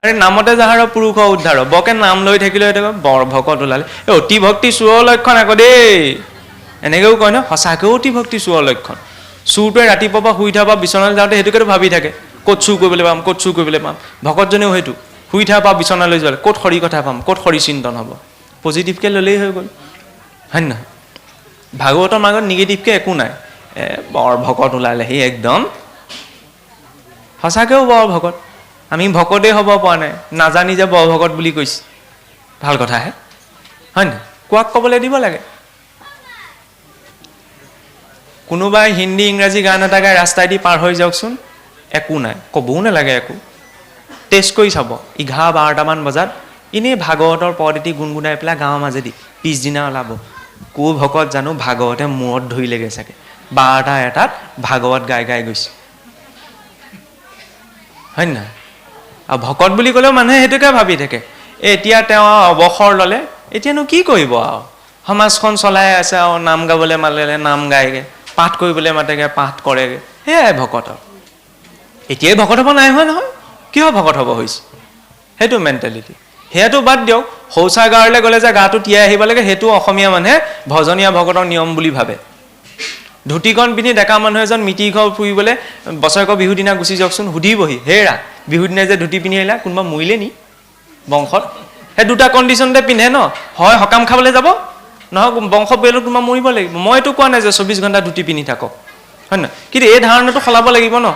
আৰে নামতে যাহাৰ পুৰুষ উদ্ধাৰ বকে নাম লৈ থাকিলে বৰ ভকত ওলালে এই অতি ভক্তি চোৰৰ লক্ষণ আকৌ দেই এনেকৈও কয় ন সঁচাকৈও অতি ভক্তি চোৰৰ লক্ষণ চুৰটোৱে ৰাতিপুৱা পৰা শুই থকা বিচনালৈ যাওঁতে সেইটোকেতো ভাবি থাকে ক'ত চুৰ কৰিবলৈ পাম ক'ত চুৰ কৰিবলৈ পাম ভকতজনেও সেইটো শুই থকা পৰা বিচনালৈ যোৱালে ক'ত হৰি কথা পাম ক'ত হৰি চিন্তন হ'ব পজিটিভকৈ ল'লেই হৈ গ'ল হয় নহয় ভাগৱতৰ মাজত নিগেটিভকৈ একো নাই বৰ ভকত ওলালেহি একদম সঁচাকৈও বৰ ভকত আমি ভকতেই হ'ব পৰা নাই নাজানি যে বৰ ভকত বুলি কৈছে ভাল কথাহে হয় নহয় কোৱাক ক'বলৈ দিব লাগে কোনোবাই হিন্দী ইংৰাজী গান এটা গাই ৰাস্তাইদি পাৰ হৈ যাওকচোন একো নাই ক'বও নালাগে একো টেষ্ট কৰি চাব 11-12টামান বজাত এনেই ভাগৱতৰ পদ এটি গুণগুণাই পেলাই গাঁৱৰ মাজেদি পিছদিনা ওলাব কো ভকত জানো ভাগৱতে মূৰত ধৰিলেগৈ চাগে 12টা-1টাত ভাগৱত গাই গাই গৈছে হয় নহয় আৰু ভকত বুলি ক'লেও মানুহে সেইটোকে ভাবি থাকে এতিয়া তেওঁ অৱসৰ ল'লে এতিয়ানো কি কৰিব আৰু সমাজখন চলাই আছে আৰু নাম গাবলৈ মাতিলে নাম গায়গে পাঠ কৰিবলৈ মাতেগে পাঠ কৰেগে সেয়াই ভকত এতিয়াই ভকত হ'ব নাই হোৱা নহয় কিয় ভকত হ'ব হৈছে সেইটো মেণ্টেলিটি সেয়াটো বাদ দিয়ক শৌচাগাৰলৈ গ'লে যে গাটো তিয়াই আহিব লাগে সেইটো অসমীয়া মানুহে ভজনীয়া ভকতৰ নিয়ম বুলি ভাবে ধুতিকণ পিন্ধি ডেকা মানুহ এজন মিতি ঘৰ ফুৰিবলৈ বছৰেকৰ বিহু দিনা গুচি যাওকচোন সুধিবহি হেৰা বিহু দিনা যে ধুতি পিন্ধি আহিলা কোনোবা মৰিলে নি বংশত সেই দুটা কণ্ডিশ্যনতে পিন্ধে ন হয় সকাম খাবলৈ যাব নহয় বংশ পৰিয়ালত কোনোবা মৰিব লাগিব মই এইটো কোৱা নাই যে 24 ঘণ্টা ধুতি পিন্ধি থাকক হয় নহয় কিন্তু এই ধাৰণাটো সলাব লাগিব ন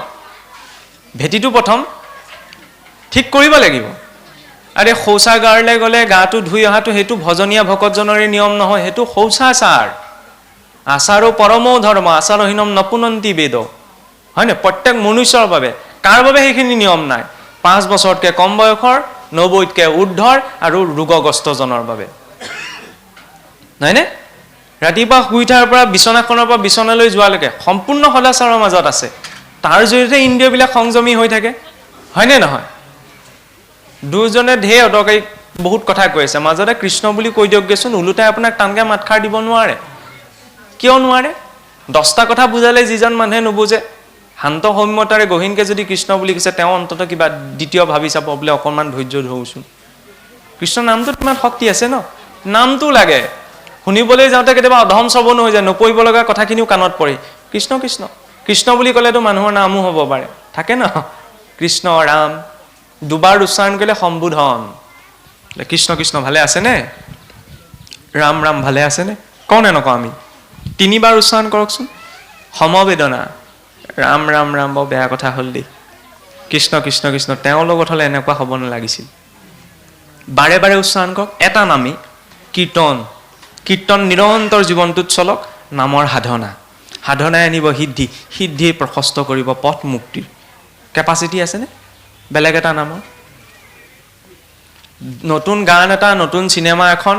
ভেটিটো প্ৰথম ঠিক কৰিব লাগিব আৰে শৌচাগাৰলৈ গ'লে গাটো ধুই অহাটো সেইটো ভজনীয়া ভকতজনৰে নিয়ম নহয় সেইটো শৌচাচাৰ আচাৰো পৰমো ধৰ্ম আচাৰহীনম নপুনন্তি বেদ হয় নে প্ৰত্যেক মনুষ্যৰ বাবে কাৰ বাবে সেইখিনি নিয়ম নাই 5 বছৰতকৈ কম বয়সৰ 90তকৈ ঊৰ্ধৰ আৰু ৰোগগ্ৰস্তজনৰ বাবে নহয়নে ৰাতিপুৱা শুই উঠাৰ পৰা বিচনাখনৰ পৰা বিচনালৈ যোৱালৈকে সম্পূৰ্ণ সদাচাৰৰ মাজত আছে তাৰ জৰিয়তে ইন্দ্ৰিয়বিলাক সংযমী হৈ থাকে হয়নে নহয় দুজনে ঢেৰ অদৰকাৰী বহুত কথা কৈ আছে মাজতে কৃষ্ণ বুলি কৈ দিয়কগৈচোন ওলোটাই আপোনাক টানকৈ মাতষাৰ দিব নোৱাৰে কিয় নোৱাৰে 10টা কথা বুজালে যিজন মানুহে নুবুজে শান্ত সৌম্যতাৰে গহীনকৈ যদি কৃষ্ণ বুলি কৈছে তেওঁ অন্তত কিবা দ্বিতীয় ভাবি চাব বোলে অকণমান ধৈৰ্য ধৰোচোন কৃষ্ণ নামটোত কিমান শক্তি আছে ন নামটো লাগে শুনিবলৈ যাওঁতে কেতিয়াবা অধম শ্ৰৱণ হৈ যায় নপঢ়িব লগা কথাখিনিও কাণত পৰে কৃষ্ণ কৃষ্ণ কৃষ্ণ বুলি ক'লেতো মানুহৰ নামো হ'ব পাৰে থাকে ন কৃষ্ণ ৰাম দুবাৰ উচ্চাৰণ কৰিলে সম্বোধন কৃষ্ণ কৃষ্ণ ভালে আছেনে ৰাম ৰাম ভালে আছেনে কওঁনে নকওঁ আমি 3বাৰ উচ্চাৰণ কৰকচোন সমবেদনা ৰাম ৰাম ৰাম বৰ বেয়া কথা হ'ল দেই কৃষ্ণ কৃষ্ণ কৃষ্ণ তেওঁৰ লগত হ'লে এনেকুৱা হ'ব নালাগিছিল বাৰে বাৰে উচ্চাৰণ কৰক এটা নামেই কীৰ্তন কীৰ্তন নিৰন্তৰ জীৱনটোত চলক নামৰ সাধনা সাধনাই আনিব সিদ্ধি সিদ্ধি প্ৰশস্ত কৰিব পথ মুক্তিৰ কেপাচিটি আছেনে বেলেগ এটা নামৰ নতুন গান এটা নতুন চিনেমা এখন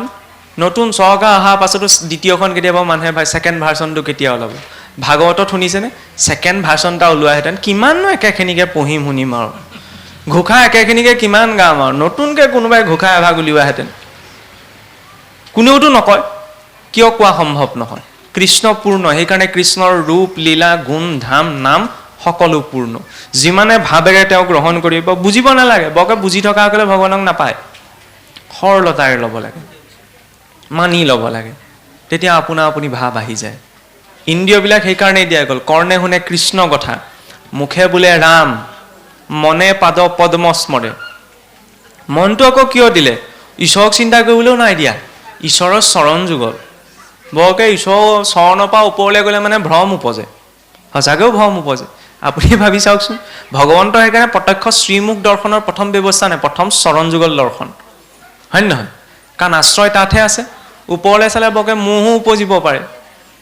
নতুন চৰকাৰ অহাৰ পাছতো দ্বিতীয়খন কেতিয়াবা মানুহে ভাই ছেকেণ্ড ভাৰ্চনটো কেতিয়া ওলাব ভাগৱতত শুনিছেনে ছেকেণ্ড ভাৰ্চন এটা ওলোৱাহেঁতেন কিমাননো একেখিনিকে পঢ়িম শুনিম আৰু ঘোষা একেখিনিকে কিমান গাম আৰু নতুনকৈ কোনোবাই ঘোষা এভাগ উলিওৱাহেঁতেন কোনেওতো নকয় কিয় কোৱা সম্ভৱ নহয় কৃষ্ণপূৰ্ণ সেইকাৰণে কৃষ্ণৰ ৰূপ লীলা গুণ ধাম নাম সকলো পূৰ্ণ যিমানে ভাৱেৰে তেওঁ গ্ৰহণ কৰিব বুজিব নালাগে বৰকে বুজি থকাসকলে ভগৱানক নাপায় সৰলতাৰে ল'ব লাগে মানি ল'ব লাগে তেতিয়া আপোনা আপুনি ভাৱ আহি যায় ইন্দ্ৰিয়বিলাক সেইকাৰণেই দিয়া গ'ল কৰ্ণে শুনে কৃষ্ণ কথা মুখে বোলে ৰাম মনে পাদ পদ্ম স্মৰে মনটো আকৌ কিয় দিলে ঈশ্বৰক চিন্তা কৰিবলৈও নাই দিয়া ঈশ্বৰৰ চৰণ যুগল বৰকে ঈশ্বৰৰ চৰণৰ পৰা ওপৰলৈ গ'লে মানে ভ্ৰম উপজে সঁচাকৈও ভ্ৰম উপজে আপুনি ভাবি চাওকচোন ভগৱন্তৰ সেইকাৰণে প্ৰত্যক্ষ শ্ৰীমুখ দৰ্শনৰ প্ৰথম ব্যৱস্থা নাই প্ৰথম চৰণ যুগল দৰ্শন হয় নহয় কাৰণ আশ্ৰয় তাতহে আছে ওপৰলৈ চালে বৰকে মোহো উপজিব পাৰে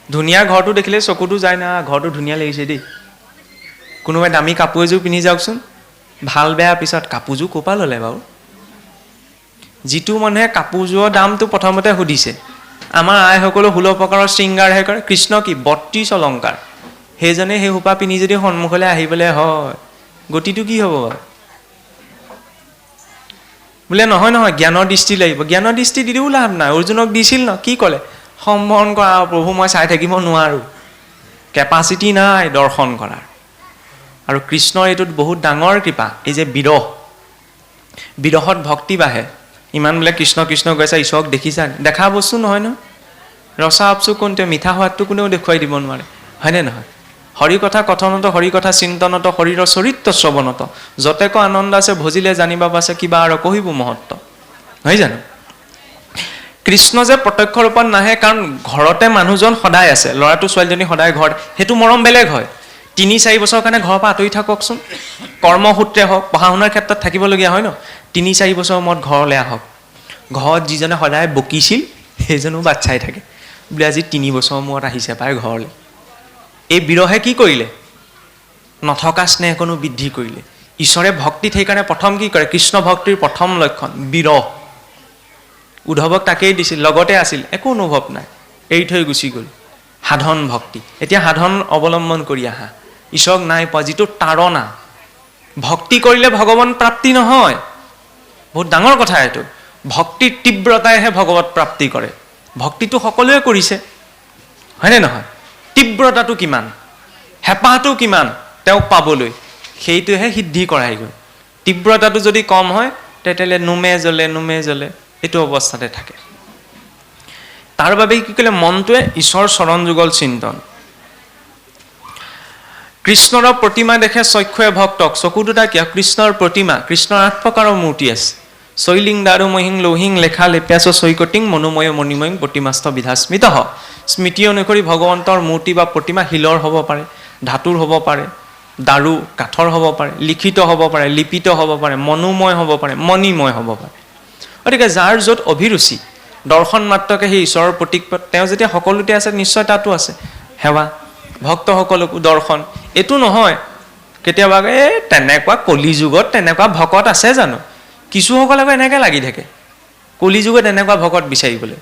ধুনীয়া ঘৰটো দেখিলে চকুটো যায় না ঘৰটো ধুনীয়া লাগিছে দেই কোনোবাই দামী কাপোৰ এযোৰ পিন্ধি যাওকচোন ভাল বেয়া পিছত কাপোৰযোৰ ক'ৰ পৰা ল'লে বাৰু যিটো মানুহে কাপোৰযোৰৰ দামটো প্ৰথমতে সুধিছে আমাৰ আইসকলেও 16 প্ৰকাৰৰ শৃংগাৰহে কৰে কৃষ্ণ কি 32 অলংকাৰ সেইজনে সেই সোপা পিন্ধি যদি সন্মুখলৈ আহিবলৈ হয় গতিটো কি হ'ব বাৰু বোলে নহয় নহয় জ্ঞানৰ দৃষ্টি লাগিব জ্ঞানৰ দৃষ্টি দিও লাভ নাই অৰ্জুনক দিছিল ন কি ক'লে সম্বৰণ কৰা প্ৰভু মই চাই থাকিব নোৱাৰোঁ কেপাচিটি নাই দৰ্শন কৰাৰ আৰু কৃষ্ণৰ এইটোত বহুত ডাঙৰ কৃপা এই যে বিৰহ বিৰহত ভক্তি বাঢ়ে। ইমান বোলে কৃষ্ণ কৃষ্ণ গৈছে, ঈশ্বৰক দেখিছা, দেখা বস্তু নহয় ন। ৰসা আপচু কোনতে, মিঠা সোৱাদটো কোনেও দেখুৱাই দিব নোৱাৰে, হয়নে নহয়? হৰি কথা কথনত, হৰি কথা চিন্তনত, শৰীৰৰ চৰিত্ৰ শ্ৰৱণত, যতে ক আনন্দ আছে, ভজিলে জানিবা পাছে, কিবা আৰু কহিব মহত্ব, নহয় জানো? কৃষ্ণ যে প্ৰত্যক্ষ ৰূপত নাহে, কাৰণ ঘৰতে মানুহজন সদায় আছে, ল'ৰাটো ছোৱালীজনী সদায় ঘৰত, সেইটো মৰম বেলেগ হয়। ৩-৪ বছৰৰ কাৰণে ঘৰৰ পৰা আঁতৰি থাককচোন, কৰ্মসূত্ৰে হওক, পঢ়া শুনাৰ ক্ষেত্ৰত থাকিবলগীয়া হয় ন, 3-4 বছৰৰ মূৰত ঘৰলৈ আহক। ঘৰত যিজনে সদায় বকিছিল সেইজনো বাট চাই থাকে, বোলে আজি 3 বছৰৰ মূৰত আহিছে পাই ঘৰলৈ। এই বিৰহে কি কৰিলে? নথকা স্নেহকণো বৃদ্ধি কৰিলে। ঈশ্বৰে ভক্তিত সেইকাৰণে প্ৰথম কি কৰে? কৃষ্ণ ভক্তিৰ প্ৰথম লক্ষণ বিৰহ। উদ্ধৱক তাকেই দিছিল, লগতে আছিল, একো অনুভৱ নাই, এৰি থৈ গুচি গ'ল। সাধন ভক্তি। এতিয়া সাধন অৱলম্বন কৰি আহা, ঈশ্বৰক নাই পোৱা, যিটো তাৰণা। ভক্তি কৰিলে ভগৱান প্ৰাপ্তি নহয়, বহুত ডাঙৰ কথা এইটো। ভক্তিৰ তীব্ৰতাইহে ভগৱত প্ৰাপ্তি কৰে। ভক্তিটো সকলোৱে কৰিছে, হয়নে নহয়? তীব্ৰতাটো কিমান, হেঁপাহটো কিমান তেওঁক পাবলৈ, সেইটোহে সিদ্ধি কৰাই গৈ। তীব্ৰতাটো যদি কম হয়, তেতিয়াহ'লে নুমে জ্বলে এইটো অৱস্থাতে থাকে। তাৰ বাবে কি কৰিলে? মনটোৱে ঈশ্বৰ চৰণ যুগল চিন্তন। কৃষ্ণৰ প্ৰতিমা দেখে চক্ষুৱে ভক্তক, চকু দুটা কিয়? কৃষ্ণৰ প্ৰতিমা, কৃষ্ণৰ 8 প্ৰকাৰৰ মূৰ্তি আছে। শৈলিং দাৰু মহিং লৌহিং লেখা লেপ্যাছ চৈকটিং মনোময় মণিময়ং প্ৰতিমাস্থ বিধাস্মিত। স্মৃতি অনুসৰি ভগৱন্তৰ মূৰ্তি বা প্ৰতিমা শিলৰ হ'ব পাৰে, ধাতুৰ হ'ব পাৰে, দাৰু কাঠৰ হ'ব পাৰে, লিখিত হ'ব পাৰে, লিপিত হ'ব পাৰে, মনোময় হ'ব পাৰে, মণিময় হ'ব পাৰে। গতিকে যাৰ য'ত অভিৰুচি, দৰ্শন মাত্ৰকে সেই ঈশ্বৰৰ প্ৰতীক, তেওঁ যেতিয়া সকলোতে আছে নিশ্চয় তাতো আছে সেৱা। ভক্তসকলকো দৰ্শন। এইটো নহয় কেতিয়াবা তেনেকুৱা কলি যুগত তেনেকুৱা ভকত আছে জানো? কিছুসকলে আকৌ এনেকৈ লাগি থাকে কলি যুগত এনেকুৱা ভকত বিচাৰিবলৈ।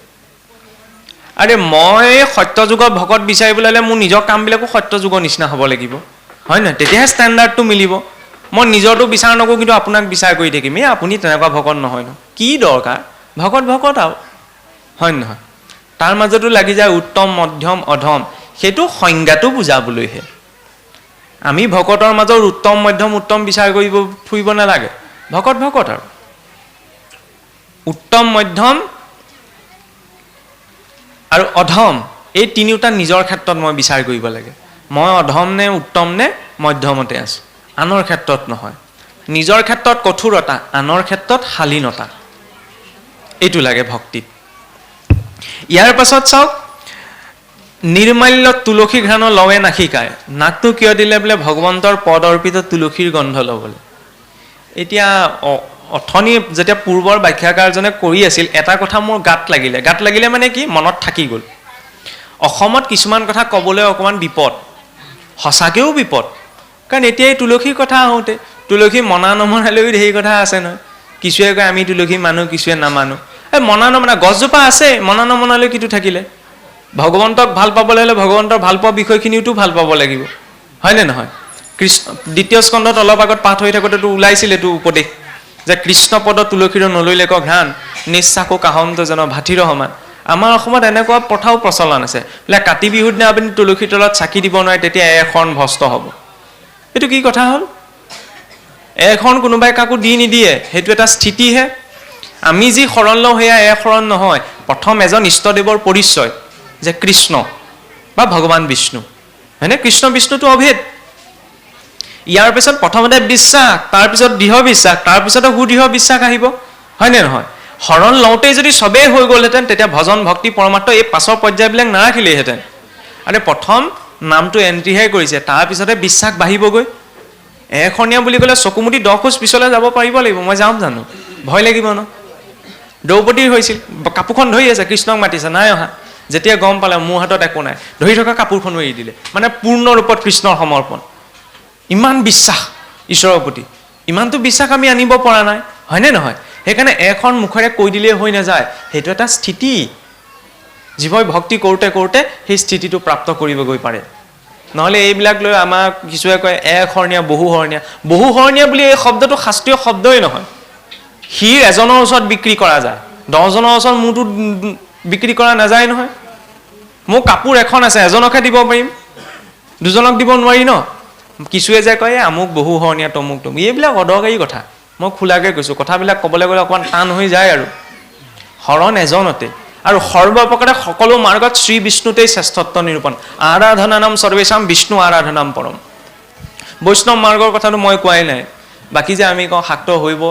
আৰে মই সত্য যুগৰ ভকত বিচাৰিবলৈ হ'লে মোৰ নিজৰ কামবিলাকো সত্য যুগৰ নিচিনা হ'ব লাগিব, হয় নহয়? তেতিয়াহে ষ্টেণ্ডাৰ্ডটো মিলিব। মই নিজৰটো বিচাৰ নকৰোঁ, কিন্তু আপোনাক বিচাৰ কৰি থাকিম, আপুনি তেনেকুৱা ভকত নহয় ন, কি দৰকাৰ? ভকত আৰু, হয় নহয়? তাৰ মাজতো লাগি যায় উত্তম মধ্যম অধম, সেইটো সংজ্ঞাটো বুজাবলৈহে। আমি ভকতৰ মাজৰ উত্তম মধ্যম উত্তম বিচাৰ কৰিব ফুৰিব নালাগে। ভকত আৰু উত্তম মধ্যম আৰু অধম, এই তিনিওটা নিজৰ ক্ষেত্ৰত মই বিচাৰ কৰিব লাগে। মই অধম নে উত্তম নে মধ্যমতে আছোঁ, আনৰ ক্ষেত্ৰত নহয়। নিজৰ ক্ষেত্ৰত কঠোৰতা, আনৰ ক্ষেত্ৰত শালীনতা, এইটো লাগে ভক্তিত। ইয়াৰ পাছত চাওক, নিৰ্মাল্য তুলসী ঘ্ৰাণ লৱে নাসিকায়। নাকটো কিয় দিলে? বোলে ভগৱন্তৰ পদ অৰ্পিত তুলসীৰ গন্ধ ল'বলৈ। এতিয়া অথনি যেতিয়া পূৰ্বৰ ব্যাখ্যাকাৰজনে কৰি আছিল, এটা কথা মোৰ গাত লাগিলে মানে কি, মনত থাকি গ'ল। অসমত কিছুমান কথা ক'বলৈ অকণমান বিপদ, সঁচাকৈও বিপদ। কাৰণ এতিয়া এই তুলসীৰ কথা আহোঁতে, তুলসী মনা নমনালৈও ধেৰ কথা আছে নহয়। কিছুৱে কয় আমি তুলসী মানুহ, কিছুৱে নামানো। মনা নমনা গছজোপা আছে, মনা নমনালৈ কিটো থাকিলে? ভগৱন্তক ভাল পাবলৈ হ'লে ভগৱন্তৰ ভাল পোৱা বিষয়খিনিওতো ভাল পাব লাগিব, হয়নে নহয়? কৃষ্ণ 2য় স্কন্ধত অলপ আগত পাঠ হৈ থাকোঁতেতো ওলাইছিল এইটো উপদেশ যে কৃষ্ণ পদ তুলসীৰ নলৈলে ক ঘ্ৰাণ, নিশ্চাকো কাহন্ত যেন ভাতিৰ সমান। আমাৰ অসমত এনেকুৱা প্ৰথাও প্ৰচলন আছে, বোলে কাতি বিহুৰ দিনা আপুনি তুলসীৰ তলত চাকি দিব নোৱাৰে, তেতিয়া এখন ভস্ত হ'ব। এইটো কি কথা হ'ল? এখন কোনোবাই কাকো দি নিদিয়ে, সেইটো এটা স্থিতিহে। আমি যি শৰণ লওঁ সেয়া শৰণ নহয়। প্ৰথম এজন ইষ্টদেৱৰ পৰিচয় যে কৃষ্ণ বা ভগৱান বিষ্ণু, হয়নে? কৃষ্ণ বিষ্ণুটো অভেদ। ইয়াৰ পিছত প্ৰথমতে বিশ্বাস, তাৰপিছত দৃঢ় বিশ্বাস, তাৰপিছতে সুদৃঢ় বিশ্বাস আহিব, হয়নে নহয়? শৰণ লওঁতেই যদি চবেই হৈ গ'লহেঁতেন, তেতিয়া ভজন ভক্তি পৰমাৰ্থ এই 5 পৰ্যায়বিলাক নাৰাখিলেইহেঁতেন। আৰে প্ৰথম নামটো এণ্ট্ৰিহে কৰিছে, তাৰপিছতে বিশ্বাস বাঢ়িবগৈ। এখনীয়া বুলি ক'লে চকুমুটি 10 খোজ পিছলৈ যাব পাৰিব লাগিব। মই যাম জানো? ভয় লাগিব ন। দ্ৰৌপদীৰ হৈছিল, কাপোৰখন ধৰি আছে, কৃষ্ণক মাতিছে, নাই অহা। যেতিয়া গম পালে মোৰ হাতত একো নাই, ধৰি থকা কাপোৰখনো এৰি দিলে। মানে পূৰ্ণ ৰূপত কৃষ্ণৰ সমৰ্পণ। ইমান বিশ্বাস ঈশ্বৰৰ প্ৰতি, ইমানটো বিশ্বাস আমি আনিব পৰা নাই, হয়নে নহয়? সেইকাৰণে এখন মুখেৰে কৈ দিলেই হৈ নাযায়, সেইটো এটা স্থিতি। জীৱই ভক্তি কৰোঁতে কৰোঁতে সেই স্থিতিটো প্ৰাপ্ত কৰিবগৈ পাৰে। নহ'লে এইবিলাক লৈ আমাক কিছুৱে কয় একশৰণীয়া বহুশৰণীয়া বুলি এই শব্দটো শাস্ত্ৰীয় শব্দই নহয়। শিৰ এজনৰ ওচৰত বিক্ৰী কৰা যায়, 10জনৰ ওচৰত মোৰতো বিক্ৰী কৰা নাযায় নহয়। মোৰ কাপোৰ এখন আছে, এজনকহে দিব পাৰিম, 2জনক দিব নোৱাৰি ন। কিছুৱে যে কয় আমুক বহুশৰণীয়া তমুক, এইবিলাক অদৰকাৰী কথা। মই খোলাকৈ কৈছোঁ, কথাবিলাক ক'বলৈ গ'লে অকণমান টান হৈ যায় আৰু। শৰণ এজনতে, আৰু সৰ্বপ্ৰকাৰে সকলো মাৰ্গত শ্ৰী বিষ্ণুতেই শ্ৰেষ্ঠত্ব নিৰূপণ। আৰাধনানাম সৰ্বেশাম বিষ্ণু আৰাধনাম পৰম। বৈষ্ণৱ মাৰ্গৰ কথাটো মই কোৱাই নাই। বাকী যে আমি কওঁ শাক্ত হৈব,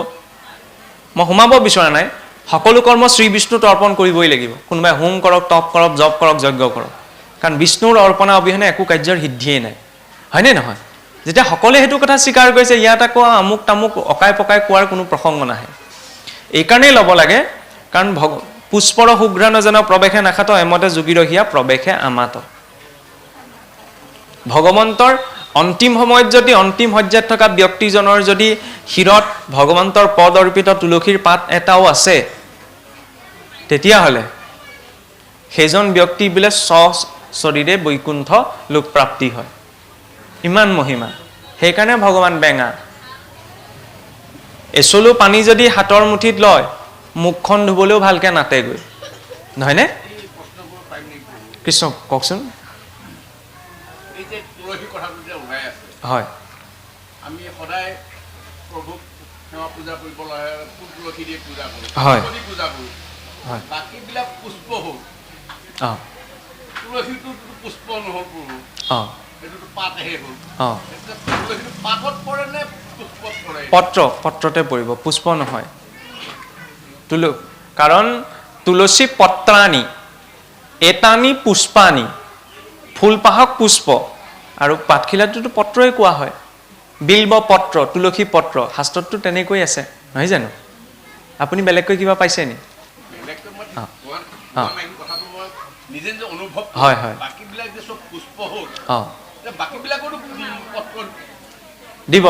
মই সোমাব বিচৰা নাই। সকলো কৰ্ম শ্ৰী বিষ্ণুত অৰ্পণ কৰিবই লাগিব। কোনোবাই হোম কৰক, তপ কৰক, জপ কৰক, যজ্ঞ কৰক, কাৰণ বিষ্ণুৰ অৰ্পণা অবিহনে একো কাৰ্যৰ সিদ্ধিয়েই নাই, হয়নে নহয়? যেতিয়া সকলোৱে সেইটো কথা স্বীকাৰ কৰিছে, ইয়াত আকৌ আমুক তামুক অকাই পকাই কোৱাৰ কোনো প্ৰসংগ নাহে। এইকাৰণেই ল'ব লাগে, কাৰণ পুষ্পৰ শুঘ্ৰাণ যেন প্ৰৱেশে নাখাত, এমতে যোগীৰহিয়া প্ৰৱেশে আমাত। ভগৱন্তৰ অন্তিম সময়ত যদি অন্তিম সজ্জাত থকা ব্যক্তিজনৰ যদি শিৰত ভগৱন্তৰ পদ অৰ্পিত তুলসীৰ পাত এটাও আছে, তেতিয়াহ'লে সেইজন ব্যক্তি বোলে সশৰীৰে বৈকুণ্ঠ লোকপ্ৰাপ্তি হয়। ইমান মহিমা। সেইকাৰণে ভগৱান বেঙা। এচলু পানী যদি হাতৰ মুঠিত লয়, মুখখন ধুবলৈও ভালকৈ নাটেগৈ, নহয়নে? কৃষ্ণ কওকচোন। হয়, আমি সদায় প্ৰভুক সেৱা পূজা কৰিব লাগে, ফুল তুলসী দি পূজা কৰোঁ, হয়, পূজা কৰোঁ, হয়, বাকীবিলাক পুষ্প হ'ল, তুলসীটো পুষ্প নহ'ল প্ৰভু, সেইটোতো পাতহে হ'ল, তুলসীটো পাতত পৰে নে পুষ্পত পৰে? পত্ৰতে পৰিব, পুষ্প নহয়। কাৰণ তুলসী পত্ৰাণি এতানি পুষ্পানি, ফুলপাহক পুষ্প, আৰু পাতখিলাটোতো পত্ৰই কোৱা হয়। বিল্ব পত্ৰ, তুলসী পত্ৰ, শাস্ত্ৰতটো তেনেকৈ আছে, নহয় জানো? আপুনি বেলেগকৈ কিবা পাইছে নি? হয় হয়, দিব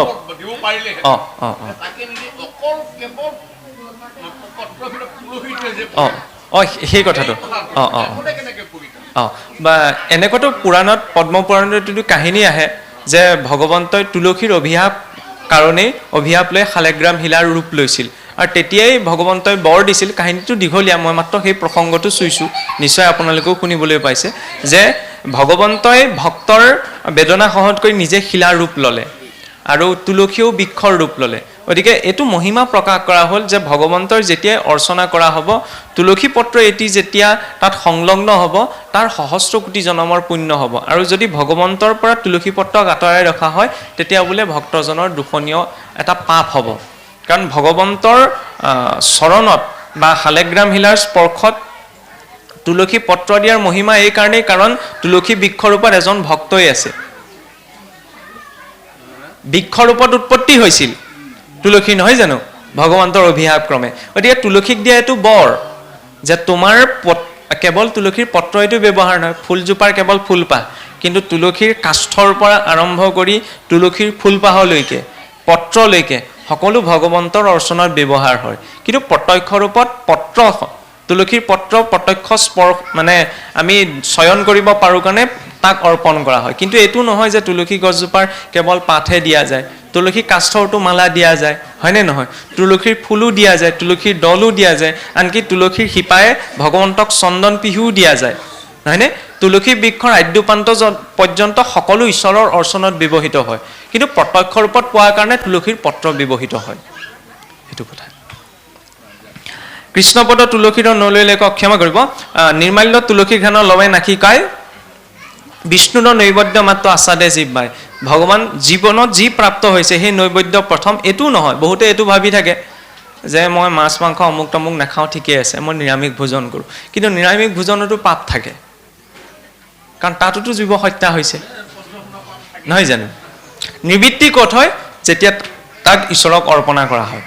সেই কথাটো বা এনেকুৱাতো পুৰাণত, পদ্মপুৰাণতো কাহিনী আহে যে ভগৱন্তই তুলসীৰ অভিশাপ কাৰণেই অভিশাপ লৈ শালেগ্ৰাম শিলাৰ ৰূপ লৈছিল, আৰু তেতিয়াই ভগৱন্তই বৰ দিছিল। কাহিনীটো দীঘলীয়া, মই মাত্ৰ সেই প্ৰসংগটো চুইছোঁ, নিশ্চয় আপোনালোকেও শুনিবলৈ পাইছে যে ভগৱন্তই ভক্তৰ বেদনা সহন কৰি নিজে শিলাৰ ৰূপ ল'লে, আৰু তুলসীও বৃক্ষৰ ৰূপ ল'লে। গতিকে এইটো মহিমা প্ৰকাশ কৰা হ'ল যে ভগৱন্তৰ যেতিয়াই অৰ্চনা কৰা হ'ব, তুলসী পত্ৰ এটি যেতিয়া তাত সংলগ্ন হ'ব, তাৰ সহস্ৰ কোটি জনমৰ পুণ্য হ'ব। আৰু যদি ভগৱন্তৰ পৰা তুলসী পত্ৰক আঁতৰাই ৰখা হয়, তেতিয়া বোলে ভক্তজনৰ দূষণীয় এটা পাপ হ'ব। কাৰণ ভগৱন্তৰ চৰণত বা শালেগ্ৰাম শিলাৰ স্পৰ্শত তুলসী পত্ৰ দিয়াৰ মহিমা এই কাৰণেই, কাৰণ তুলসী বৃক্ষৰূপত এজন ভক্তই আছে। বৃক্ষৰূপত উৎপত্তি হৈছিল তুলসী, নহয় জানো? ভগৱন্তৰ অভিশাপ ক্ৰমে। গতিকে তুলসীক দিয়া এইটো বৰ যে তোমাৰ কেৱল তুলসীৰ পত্ৰ এইটো ব্যৱহাৰ নহয়, ফুলজোপাৰ কেৱল ফুলপাহ, কিন্তু তুলসীৰ কাষ্ঠৰ পৰা আৰম্ভ কৰি তুলসীৰ ফুলপাহলৈকে, পত্ৰলৈকে সকলো ভগৱন্তৰ অৰ্চনাত ব্যৱহাৰ হয়। কিন্তু প্ৰত্যক্ষ ৰূপত পত্ৰ, তুলসীৰ পত্ৰ প্ৰত্যক্ষ স্পৰ্শ মানে আমি চয়ন কৰিব পাৰোঁ কাৰণে তাক অৰ্পণ কৰা হয়। কিন্তু এইটো নহয় যে তুলসী গছজোপাৰ কেৱল পাতহে দিয়া যায়, তুলসী কাষ্ঠৰটো মালা দিয়া যায়, হয়নে নহয়? তুলসীৰ ফুলো দিয়া যায়, তুলসীৰ দলো দিয়া যায়, আনকি তুলসীৰ শিপাই ভগৱন্তক চন্দন পিহুও দিয়া যায়, নহয়নে? তুলসী বৃক্ষৰ আদ্যপান্ত পৰ্যন্ত সকলো ঈশ্বৰৰ অৰ্চনাত ব্যৱহৃত হয়, কিন্তু প্ৰত্যক্ষ ৰূপত পোৱাৰ কাৰণে তুলসীৰ পত্ৰ ব্যৱহৃত হয়। সেইটো কথা। কৃষ্ণপদ তুলসীৰ নলৈলে ক্ষমা কৰিব, নিৰ্মাল্য তুলসী ঘান লৱে নাখিকাই, বিষ্ণুৰ নৈবদ্য মাত্ৰ আচাদে জীৱাই। ভগৱান জীৱনত যি প্ৰাপ্ত হৈছে সেই নৈবদ্য প্ৰথম এইটো নহয়। বহুতে এইটো ভাবি থাকে যে মই মাছ মাংস অমুক তমুক নাখাওঁ, ঠিকেই আছে, মই নিৰামিষ ভোজন কৰোঁ, কিন্তু নিৰামিষ ভোজনতো পাপ থাকে, কাৰণ তাতোতো জীৱ হত্যা হৈছে, নহয় জানো? নিবৃত্তি ক'ত হয়? যেতিয়া তাক ঈশ্বৰক অৰ্পণা কৰা হয়।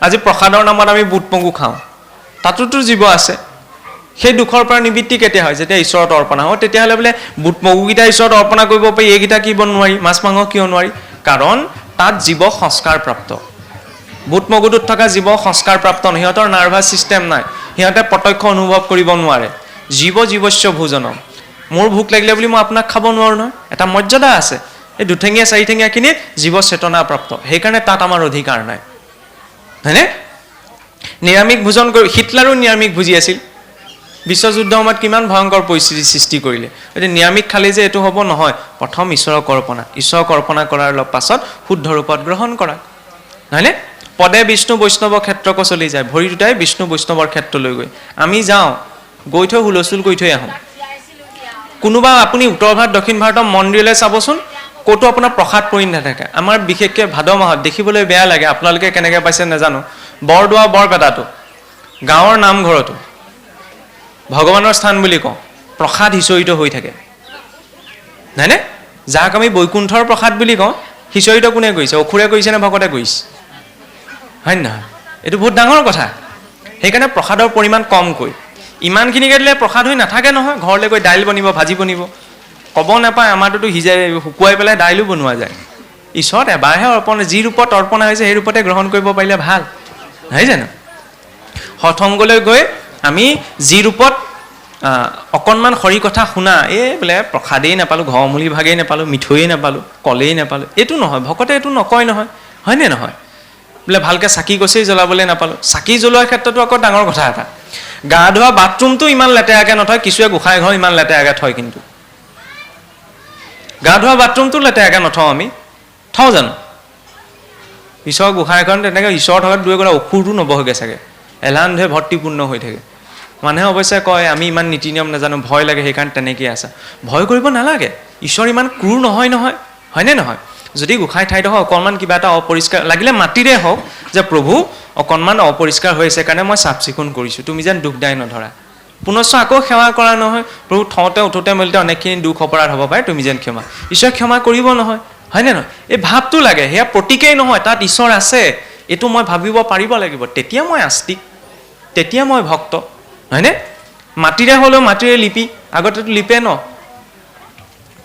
আজি প্ৰসাদৰ নামত আমি বুট মগু খাওঁ, তাতোতো জীৱ আছে। সেই দুখৰ পৰা নিবৃত্তি কেতিয়া হয়? যেতিয়া ঈশ্বৰত অৰ্পণা হয়। তেতিয়াহ'লে বোলে বুট মগুকেইটা ঈশ্বৰত অৰ্পণা কৰিব পাৰি, এইকেইটা কিব নোৱাৰি, মাছ মাংস কিয় নোৱাৰি? কাৰণ তাত জীৱ সংস্কাৰপ্ৰাপ্ত। বুট মগুটোত থকা জীৱ সংস্কাৰপ্ৰাপ্ত নহয়, সিহঁতৰ নাৰ্ভাছ ছিষ্টেম নাই, সিহঁতে প্ৰত্যক্ষ অনুভৱ কৰিব নোৱাৰে। জীৱস্য ভোজনম, মোৰ ভোক লাগিলে বুলি মই আপোনাক খাব নোৱাৰোঁ নহয়, এটা মৰ্যাদা আছে। এই দুঠেঙীয়া চাৰিঠেঙীয়াখিনিত জীৱ চেতনাপ্ৰাপ্ত, সেইকাৰণে তাত আমাৰ অধিকাৰ নাই, হয়নে? নিৰামিষ ভোজন কৰি হিটলাৰো নিৰামিষ ভোজি আছিল, বিশ্বযুদ্ধৰ সময়ত কিমান ভয়ংকৰ পৰিস্থিতি সৃষ্টি কৰিলে। গতিকে নিৰামিষ খালে যে এইটো হ'ব নহয়, প্ৰথম ঈশ্বৰক অৰ্পণা, ঈশ্বৰক অৰ্পণা কৰাৰ পাছত শুদ্ধ ৰূপত গ্ৰহণ কৰা, নহয়নে? পদে বিষ্ণু বৈষ্ণৱ ক্ষেত্ৰক চলি যায়, ভৰি দুটাই বিষ্ণু বৈষ্ণৱৰ ক্ষেত্ৰলৈ গৈ আমি যাওঁ, গৈ থৈ হুলস্থুল কৰি থৈ আহোঁ। কোনোবা আপুনি উত্তৰ ভাৰত দক্ষিণ ভাৰতৰ মন্দিৰলৈ চাবচোন, ক'তো আপোনাৰ প্ৰসাদ পৰি নাথাকে। আমাৰ বিশেষকৈ ভাদ মাহত দেখিবলৈ বেয়া লাগে, আপোনালোকে কেনেকৈ পাইছে নাজানো, বৰদোৱা বৰপেটাটো গাঁৱৰ নামঘৰতো ভগৱানৰ স্থান বুলি কওঁ, প্ৰসাদ সিঁচৰিত হৈ থাকে, হয়নে? যাক আমি বৈকুণ্ঠৰ প্ৰসাদ বুলি কওঁ, সিঁচৰিত কোনে কৰিছে? অসুৰে কৰিছে নে ভকতে কৰিছে? হয় নহয়? এইটো বহুত ডাঙৰ কথা। সেইকাৰণে প্ৰসাদৰ পৰিমাণ কমকৈ, ইমানখিনিকে দিলে প্ৰসাদ হৈ নাথাকে নহয়। ঘৰলৈ গৈ দাইল বনিব, ভাজি বনিব, ক'ব নাপায় আমাৰটোতো সিজাই শুকুৱাই পেলাই দাইলো বনোৱা যায়। ঈশ্বৰত এবাৰহে অৰ্পণ, যি ৰূপত অৰ্পণা হৈছে সেই ৰূপতে গ্ৰহণ কৰিব পাৰিলে ভাল, নহয় জানো? সৎসংগলৈ গৈ আমি যি ৰূপত অকণমান হৰি কথা শুনা, এই বোলে প্ৰসাদেই নাপালোঁ, ঘৰমূলি ভাগেই নাপালোঁ, মিঠৈয়ে নাপালোঁ, কলেই নাপালোঁ, এইটো নহয়। ভকতে এইটো নকয় নহয়, হয়নে নহয়? বোলে ভালকৈ চাকি গছেই জ্বলাবলৈ নাপালোঁ, চাকি জ্বলোৱাৰ ক্ষেত্ৰতো আকৌ ডাঙৰ কথা এটা। গা ধোৱা বাথৰুমটো ইমান লেতেৰাকৈ নথয়, কিছুৱে গোঁসাই ঘৰ ইমান লেতেৰাকৈ থয়, কিন্তু গা ধোৱা বাথৰুমটো লেতেৰাকৈ নথওঁ আমি, থওঁ জানো? ঈশ্বৰৰ গোঁসাইখন তেনেকৈ ঈশ্বৰৰ থকাত দূৰে গ'লে অসুৰটো নবহেগৈ চাগে, এলান ধৰে ভৰ্তিপূৰ্ণ হৈ থাকে। মানুহে অৱশ্যে কয় আমি ইমান নীতি নিয়ম নাজানো, ভয় লাগে, সেইকাৰণে তেনেকেই আছে। ভয় কৰিব নালাগে, ঈশ্বৰ ইমান ক্ৰূৰ নহয় নহয়, হয়নে নহয়? যদি গোঁসাই ঠাইডোখৰ অকণমান কিবা এটা অপৰিষ্কাৰ লাগিলে মাটিৰে হওক, যে প্ৰভু অকণমান অপৰিষ্কাৰ হৈ আছে কাৰণে মই চাফ চিকুণ কৰিছোঁ, তুমি যেন দুখ দাই নধৰা, পুনশ্চ আকৌ সেৱা কৰা নহয়, প্ৰভু থওঁতে উঠোঁতে মেলোতে অনেকখিনি দুখ অপৰাধ হ'ব পাৰে, তুমি যেন ক্ষমা। ঈশ্বৰ ক্ষমা কৰিব নহয়, হয়নে নহয়? এই ভাৱটো লাগে, সেয়া প্ৰতীকেই নহয়, তাত ঈশ্বৰ আছে এইটো মই ভাবিব পাৰিব লাগিব, তেতিয়া মই আস্তিক, তেতিয়া মই ভক্ত, হয়নে? মাটিৰে হ'লেও মাটিৰে লিপি, আগতেতো লিপে ন,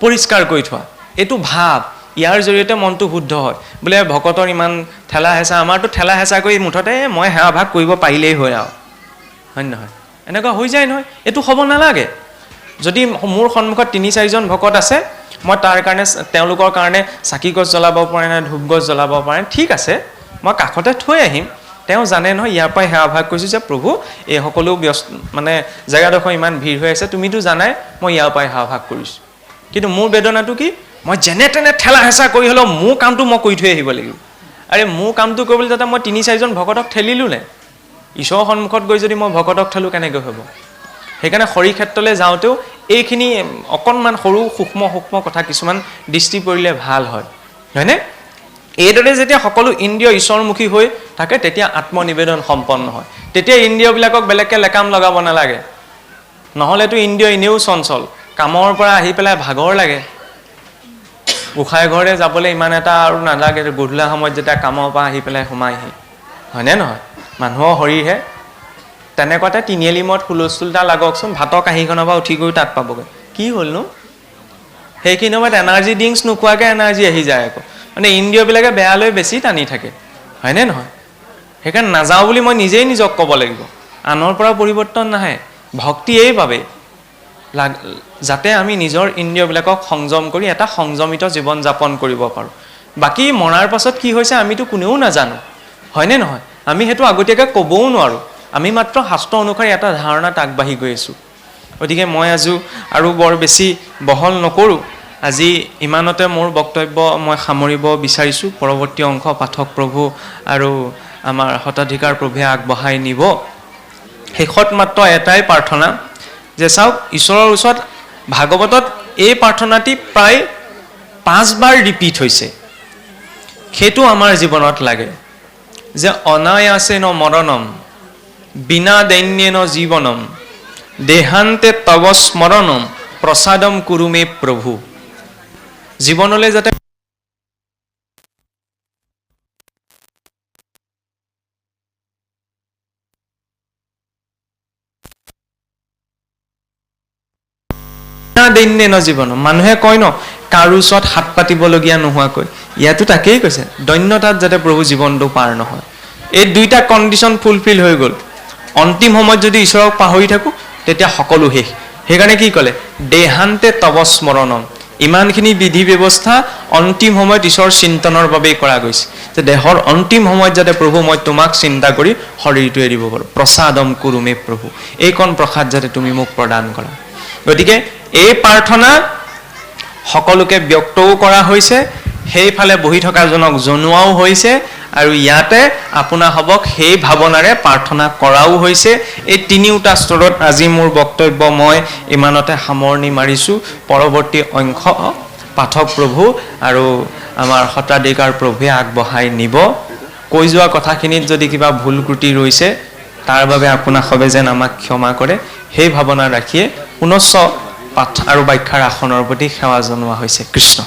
পৰিষ্কাৰ কৰি থোৱা, এইটো ভাৱ, ইয়াৰ জৰিয়তে মনটো শুদ্ধ হয়। বোলে ভকতৰ ইমান ঠেলা হেঁচা, আমাৰতো ঠেলা হেঁচা কৰি মুঠতে মই সেৱা ভাগ কৰিব পাৰিলেই হয় আৰু, হয় নহয়? এনেকুৱা হৈ যায় নহয়, এইটো হ'ব নালাগে। যদি মোৰ সন্মুখত ৩-৪জন ভকত আছে, মই তাৰ কাৰণে তেওঁলোকৰ কাৰণে চাকি গছ জ্বলাব পাৰে নাই, ধূপ গছ জ্বলাব পাৰে, ঠিক আছে, মই কাষতে থৈ আহিম। তেওঁ জানে নহয় ইয়াৰ পৰাই সেৱা ভাগ কৰিছোঁ যে প্ৰভু এই সকলো ব্যস্ত মানে জেগাডোখৰ ইমান ভিৰ হৈ আছে, তুমিতো জানাই মই ইয়াৰ পৰাই সেৱা ভাগ কৰিছোঁ। কিন্তু মোৰ বেদনাটো কি, মই যেনে তেনে ঠেলা হেঁচা কৰি হ'লেও মোৰ কামটো মই কৰি থৈ আহিব লাগিব। আৰে মোৰ কামটো কৰিবলৈ যাতে মই ৩-৪জন ভকতক ঠেলিলোঁ নে? ঈশ্বৰৰ সন্মুখত গৈ যদি মই ভকতক ঠেলোঁ কেনেকৈ হ'ব? সেইকাৰণে হৰি ক্ষেত্ৰলৈ যাওঁতেও এইখিনি অকণমান সৰু সূক্ষ্ম সূক্ষ্ম কথা কিছুমান দৃষ্টি পৰিলে ভাল হয়, হয়নে? এইদৰে যেতিয়া সকলো ইন্দ্ৰিয় ঈশ্বৰমুখী হৈ থাকে তেতিয়া আত্মনিবেদন সম্পন্ন হয়। তেতিয়া ইন্দ্ৰিয়বিলাকক বেলেগকৈ লেকাম লগাব নালাগে, নহ'লেতো ইন্দ্ৰিয় এনেও চঞ্চল, কামৰ পৰা আহি পেলাই ভাগৰ লাগে, গোঁসাই ঘৰলৈ যাবলৈ ইমান এটা আৰু নালাগে, গধূলা সময়ত যেতিয়া কামৰ পৰা আহি পেলাই সোমাইহি, হয়নে নহয়? মানুহৰ শৰীৰহে তেনেকুৱাতে তিনিআলি মূৰত হুলস্থুল এটা লাগকচোন, ভাতৰ কাঁহীখনৰ পৰা উঠি গৈ তাত পাবগৈ, কি হ'লনো? সেইখিনি সময়ত এনাৰ্জি ড্ৰিংকছ নোখোৱাকৈ এনাৰ্জি আহি যায় আকৌ, মানে ইন্দ্ৰিয়বিলাকে বেয়ালৈ বেছি টানি থাকে, হয়নে নহয়? সেইকাৰণে নাযাওঁ বুলি মই নিজেই নিজক ক'ব লাগিব, আনৰ পৰা পৰিৱৰ্তন নাহে। ভক্তি এইবাবেই যাতে আমি নিজৰ ইন্দ্ৰিয়বিলাকক সংযম কৰি এটা সংযমিত জীৱন যাপন কৰিব পাৰোঁ। বাকী মৰাৰ পাছত কি হৈছে আমিতো কোনেও নাজানো, হয়নে নহয়? আমি সেইটো আগতীয়াকৈ ক'বও নোৱাৰোঁ, আমি মাত্ৰ শাস্ত্ৰ অনুসৰি এটা ধাৰণাত আগবাঢ়ি গৈ আছোঁ। গতিকে মই আজি আৰু বৰ বেছি বহল নকৰোঁ, আজি ইমানতে মোৰ বক্তব্য মই সামৰিব বিচাৰিছোঁ। পৰৱৰ্তী অংশ পাঠক প্ৰভু আৰু আমাৰ শতাধিকাৰ প্ৰভুৱে আগবঢ়াই নিব। শেষত মাত্ৰ এটাই প্ৰাৰ্থনা যে চাওক, ঈশ্বৰৰ ওচৰত ভাগৱতত এই প্ৰাৰ্থনাটি প্ৰায় 5 বাৰ ৰিপিট হৈছে, সেইটো আমাৰ জীৱনত লাগে যে অনায়াসেন মৰণম বিনা দৈন্যেন জীৱনম দেহান্তে তব স্মৰণম প্ৰসাদম কুৰুমে প্ৰভু। জীৱনলৈ যাতে দৈন্যেন জীৱনম, মানুহে কয় ন কাৰো ওচৰত হাত পাতিবলগীয়া নোহোৱাকৈ, ইয়াতো তাকেই কৈছে, দৈন্যতাত যাতে প্ৰভু জীৱনটো পাৰ নহয়। এই দুইটা কণ্ডিশ্যন ফুলফিল হৈ গ'ল। অন্তিম সময়ত যদি ঈশ্বৰক পাহৰি থাকোঁ তেতিয়া সকলো শেষ। সেইকাৰণে কি ক'লে, দেহান্তে তব স্মৰণম, ইমানখিনি বিধি ব্যৱস্থা অন্তিম সময়ত ঈশ্বৰ চিন্তনৰ বাবেই কৰা গৈছে, যে দেহৰ অন্তিম সময়ত যাতে প্ৰভু মই তোমাক চিন্তা কৰি শৰীৰটো এৰিব পাৰোঁ। প্ৰসাদম কুৰুমে প্ৰভু, এইকণ প্ৰসাদ যাতে তুমি মোক প্ৰদান কৰা। গতিকে এই প্ৰাৰ্থনা সকলোকে ব্যক্তও কৰা হৈছে, সেইফালে বহি থকাজনক জনোৱাও হৈছে আৰু ইয়াতে আপোনা হ'বক সেই ভাৱনাৰে প্ৰাৰ্থনা কৰাও হৈছে। এই তিনিওটা স্তৰত আজি মোৰ বক্তব্য মই ইমানতে সামৰণি মাৰিছোঁ। পৰৱৰ্তী অংশ পাঠক প্ৰভু আৰু আমাৰ সত্ৰাধিকাৰ প্ৰভুৱে আগবঢ়াই নিব। কৈ যোৱা কথাখিনিত যদি কিবা ভুল ত্ৰুটি ৰৈছে তাৰ বাবে আপোনাক সবে যেন আমাক ক্ষমা কৰে, সেই ভাৱনা ৰাখিয়ে পুনশ্চ পাঠ আৰু ব্যাখ্যাৰ আসনৰ প্ৰতি সেৱা জনোৱা হৈছে। কৃষ্ণ।